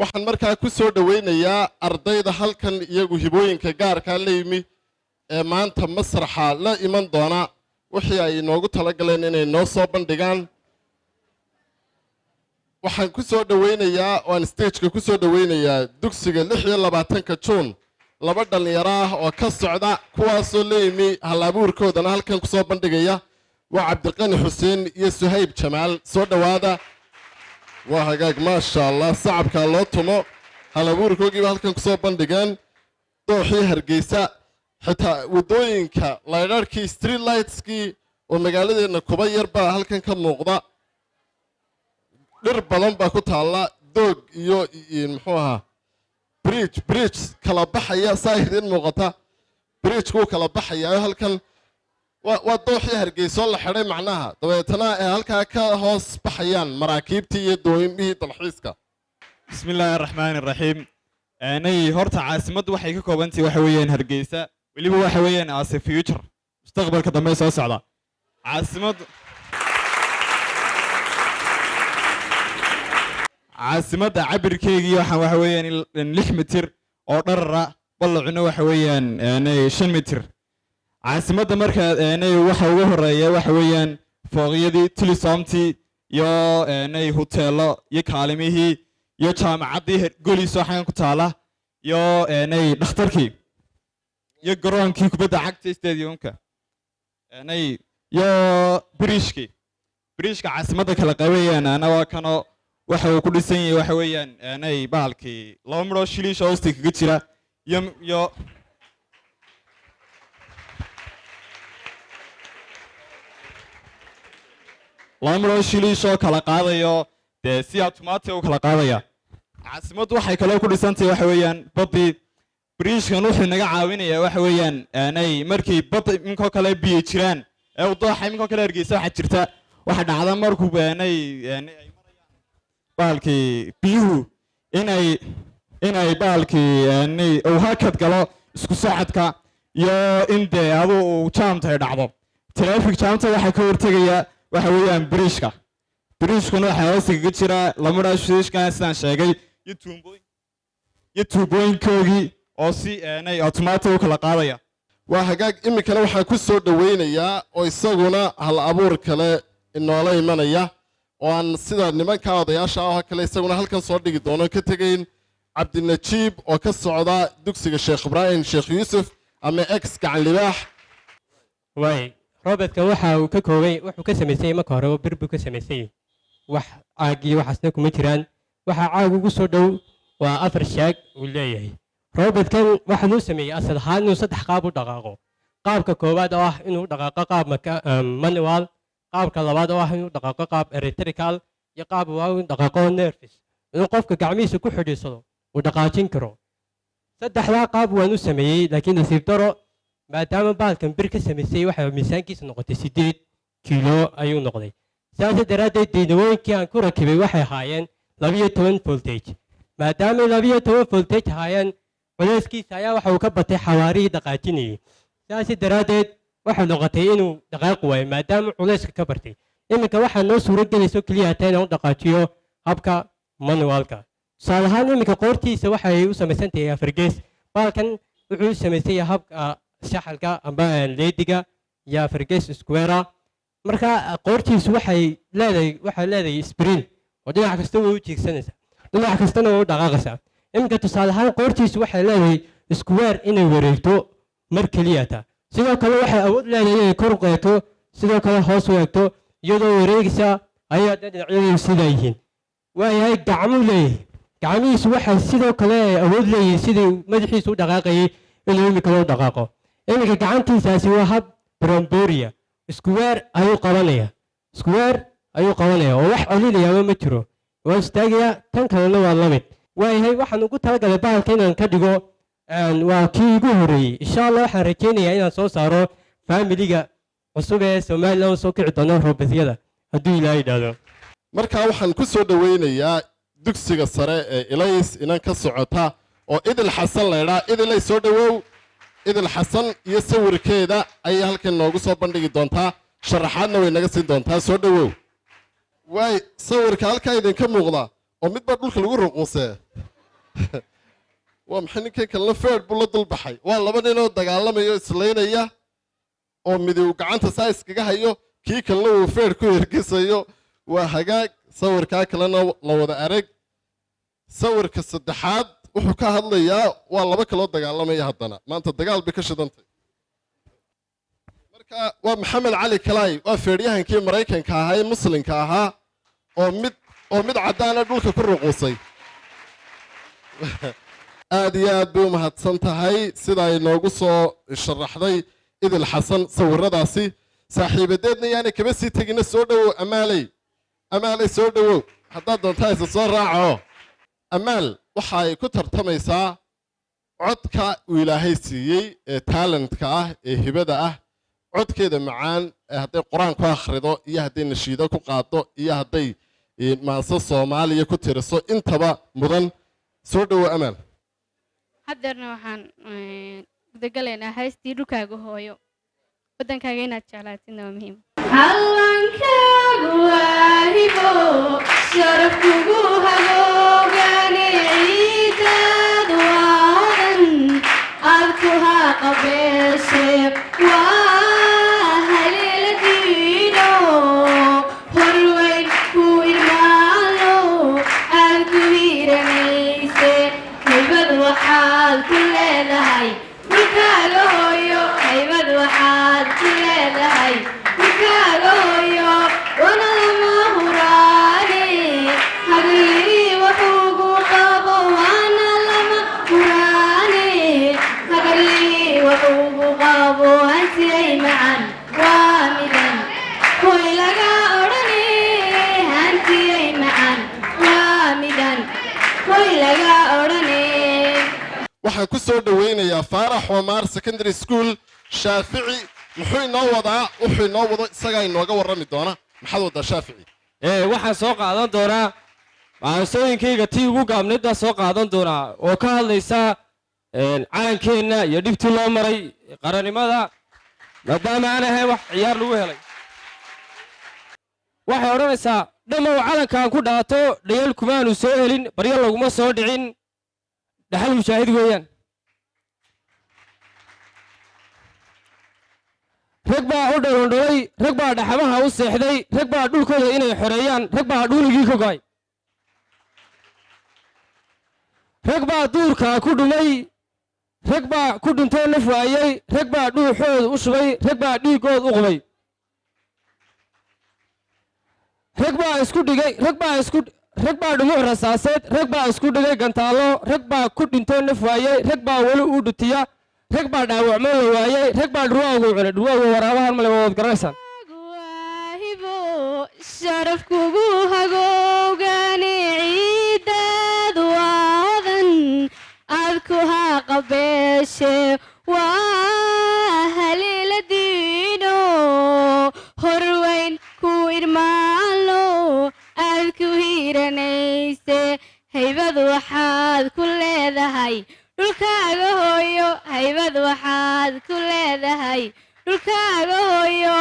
waxaan markaa ku soo dhawaynayaa ardayda halkan iyagu hibooyinka gaarkaa la yimi ee maanta masraxa la iman doona wixii ay inoogu talagaleen inay noo soo bandhigaan. waxaan ku soo dhawaynayaa waan stageka ku soo dhawaynayaa dugsiga 26 Juun laba dhalinyaro ah oo ka socda kuwaasoo la yimi hal-abuurkoodana halkan ku soo bandhigaya waa Cabdiqani Xuseen iyo Suhayb Jamaal. soo dhawaada. waa hagaag maasha Allah sacabka loo tumo hal-abuurkoodii halkan ku soo bandhigeen dooxii Hargeysa xitaa wadooyinka laydharkii street lightskii oo magaaladeena kuba yar baa halkan ka muuqda. dhir badan baa ku taala doog iyo muxuu ahaa bridge kala baxaya saahidin muuqata bridge ku kala baxaya halkan waa dooxii Hargeysa la xiray macnaha dabeetana ay halka ka hoos baxayaan maraakiibtii iyo dooyinbihii dalxiiska. bismillaahir rahmaanir rahiim. aanay horta caasimadu waxay ka koobantahay waxa weeyaan Hargeysa waliba waxa weeyaan as a future mustaqbalka dambe soo socda. caasimada cabirkeegii waxa weeyaan 6 mitir oo dharara ballacuna waxa weeyaan 5 mitir. caasimada marka waxa ugu horeeya waxa weeyaan fooqyadii tulisoomtii iyo hoteelo iyo kaalimihii iyo jaamacadii goliso xagan ku taala iyo dhakhtarkii iyo garoonkii kubadda cagta stadiumka iyo biriishka caasimada kala qabayaan waa kano waxa uu ku dhisan yahay waxa weeyaan baalkii 2 midho shilish oo hoosta kaga jira iyo lamro shilisho kala qaadayo de si automatic u kala qaadaya. caasimadu waxay kale ku dhisantahay waxa weeyaan badi bridge-kan wuxuu naga caawinayaa waxa weeyaan markii bad inkoo kale biyo jiraan ee dooxa inkoo kale Hargeysa waxa jirta waxa dhacda markuu ay marayaan baalkii biyuhu inay baalkii uu hakad galo isku socodka iyo in de adu jaamta dhacdo traffic jaamta waxa ka hortagaya waxa weeyaan bridge-kuna waxa hoos kaga jira lamada shiliishkan sidaan sheegay iyo tuubooyinkoogii oo si automatic u kala qaadaya. waa hagaag iminkana waxaan ku soo dhawaynayaa oo isaguna hal-abuur kale inoola imanaya oo aan sida nimanka odayaasha ah kale isaguna halkan soo dhigi doono ka tegayn Cabdinajiib oo ka socda dugsiga Sheekh Ibraahim Sheekh Yuusuf ama ex gacan libaax. roobadka waxa uu ka koobay wuxuu ka sameeyay marka hore oo birbu ka sameeyay wax aagi waxaasna kuma jiraan waxa caag ugu soo dhow waa 4 shaag uu leeyahay. roobadkan waxa uu sameeyay asal ahaan inuu 3 qaab u dhaqaaqo. qaabka koowaad oo ah inuu dhaqaaqo qaab manual, qaabka labaad oo ah inuu dhaqaaqo qaab electrical iyo qaab uu dhaqaaqo nervous inuu qofka gacmihiisa ku xidhiisado uu dhaqaajin karo. saddexda qaab waan u sameeyay laakiin nasiib daro maadaama baalkan bir ka sameeyay waxa miisaankiisa noqotay 8 kilo ayuu noqday. saas daraadeed diinooyinkii aan ku rakibay waxay ahaayeen 12 voltage. maadaama 12 voltage ahaayeen culayskiisa ayaa waxa uu ka batay xawaarihii dhaqaajinayay. saas daraadeed waxa noqotay inuu dhaqaaq waayo maadaama culayska ka bartay. iminka waxa noo suuragelayso kaliya inuu dhaqaajiyo habka manualka. saalahaan iminka qoortiisa waxay u samaysantahay afargees. baalkan wuxuu sameeyay habka shaxalka amba leediga ya afargees square. marka qoortiisu waxay leedahay spring oo dhinac kasta uu jiigsanaysa dhinac kastana uu dhaqaaqaysa. iminka tusaalahaan qoortiisu waxay leedahay square inay wareegto mar kaliya ta. sidoo kale waxay awood leedahay inay kor u qaado sidoo kale hoos u eegto iyadoo wareegaysa ayaa dhinacyadu sida yihiin. waayahay gacmo leeyahay gacmihiisu waxay sidoo kale awood leeyahay sidii madaxiisu u dhaqaaqayay inuu iminka loo dhaqaaqo. iminka gacantiisaasi waa hab bromboria square ayuu qabanaya oo wax celinaya ma jiro. waa istaagaya tan kalena waa la mid. waayahay waxaan ugu talagalay baalka inaan ka dhigo waa kii ugu horeeyay. insha Allah waxaan rajeynayaa inaan soo saaro familiga cusub ee Soomaaliland soo kici doona roobadyada haddii Ilaahay yiraahdo. markaa waxaan ku soo dhawaynayaa dugsiga sare ee Ilays inan ka socota oo Idil Xasan leeyahay. idilay soo dhawow. idil xasan iyo sawirkeeda ay halkan noogu soo bandhigi doontaa sharaxaadna way naga siin doontaa. soo dhawow. way sawirka halka idin ka muuqda oo midba dhulka lagu ruqusay waa maxay ninkii kalena feer buu la dulbaxay waa laba ninoo dagaalamayo islaynaya oo midow gacanta saa iskaga hayo kii kalena uu feer ku hirgisayo waa hagaag sawirkaa kalena la wada arag sawirka saddexaad wuxuu ka hadlayaa waa laba kaloo dagaalamaya haddana maanta dagaal bay ka shidantay marka waa maxamed cali kalaay waa feedhyahankii maraykanka ahaa ee muslimka ahaa oo mid caddaana dhulka ku ruquusay aad iyo aad bay u mahadsan tahay sida ay noogu soo sharaxday idil xasan sawiradaasi saaxiibadeedna yaanay kaba sii tegina soo dhowow amaaley soo dhowow haddaad doontaa isa soo raaco amaal waxa ay ku tartamaysaa codka uu ilaahay siiyey ee talentka ah ee hibada ah codkeeda macaan hadday qur-aan ku akhrido iyo hadday nashiido ku qaado iyo hadday maanse soomaaliya ku tiriso intaba mudan soo dhowow amaal haddeerna waxaan gudagalaynaa haystii dhulkaaga hooyo waddankaaga inaad jeclaatidna waa muhiim hallankaagu waahibo sharafkugu hagoogane ciidaad waadan aad ku haqabeeshe waa haleeladiino horweyn ku irmaano aad ku hiiranayse haybad waxaad ku leedahay dhulkaaga hooyo haybad waxaad ku leedahay dhulkaaga hooyo wana lama huraane hageeri waxuugu qabo wana lama huraane hageeri waxuugu qabo hansiyay macan waa midan hoy laga odhane hansiyay macan waa midan hoy laga odhane waxaan ku soo dhowaynayaa faarax Omar Secondary School Shaafici muxuu inoo wadaa wuxuu inoo wado isaga inooga warrami doona maxaad wadaa Shaafici waxaan soo qaadan doonaa maansooyinkayga tii ugu gaabneedbaa soo qaadan doonaa oo ka hadlaysa calankeenna iyo dhibtii loo maray qarannimada maadaama aan ahayn wax ciyaar lagu helay waxay odhanaysaa dhammow calankaan ku dhaato dhayal kumaanu soo helin baryo laguma soo dhicin dhaxal mushaahid weeyaan rag baa u dholondholay rag baa dhaxamaha u seexday rag baa dhulkooda inay xoreeyaan rag baa dhuuligii ka go'ay rag baa duurkaa ku dhumay rag baa ku dhintoo naf waayey rag baa dhuuxooda u shubay rag baa dhiiggood u qubay rag baa isku dhigay rag baa dhumuc rasaaseed rag baa isku dhigay gantaallo rag baa ku dhintoo naf waayey rag baa weli u dhutiya rag baa dhaawacmo la waayey rag baa dhurwaagu cunay dhurwaagu waraabahan male waad garanaysaan waahibo sharafkugu hagoogane ciidaad waadan aad ku haqabeeshe waa haleeladiino horweyn ku irmaalo aad ku hiiranayse haybad waxaad ku leedahay dhulkaaga hooyo haybad waxaad ku leedahay dhulkaaga hooyo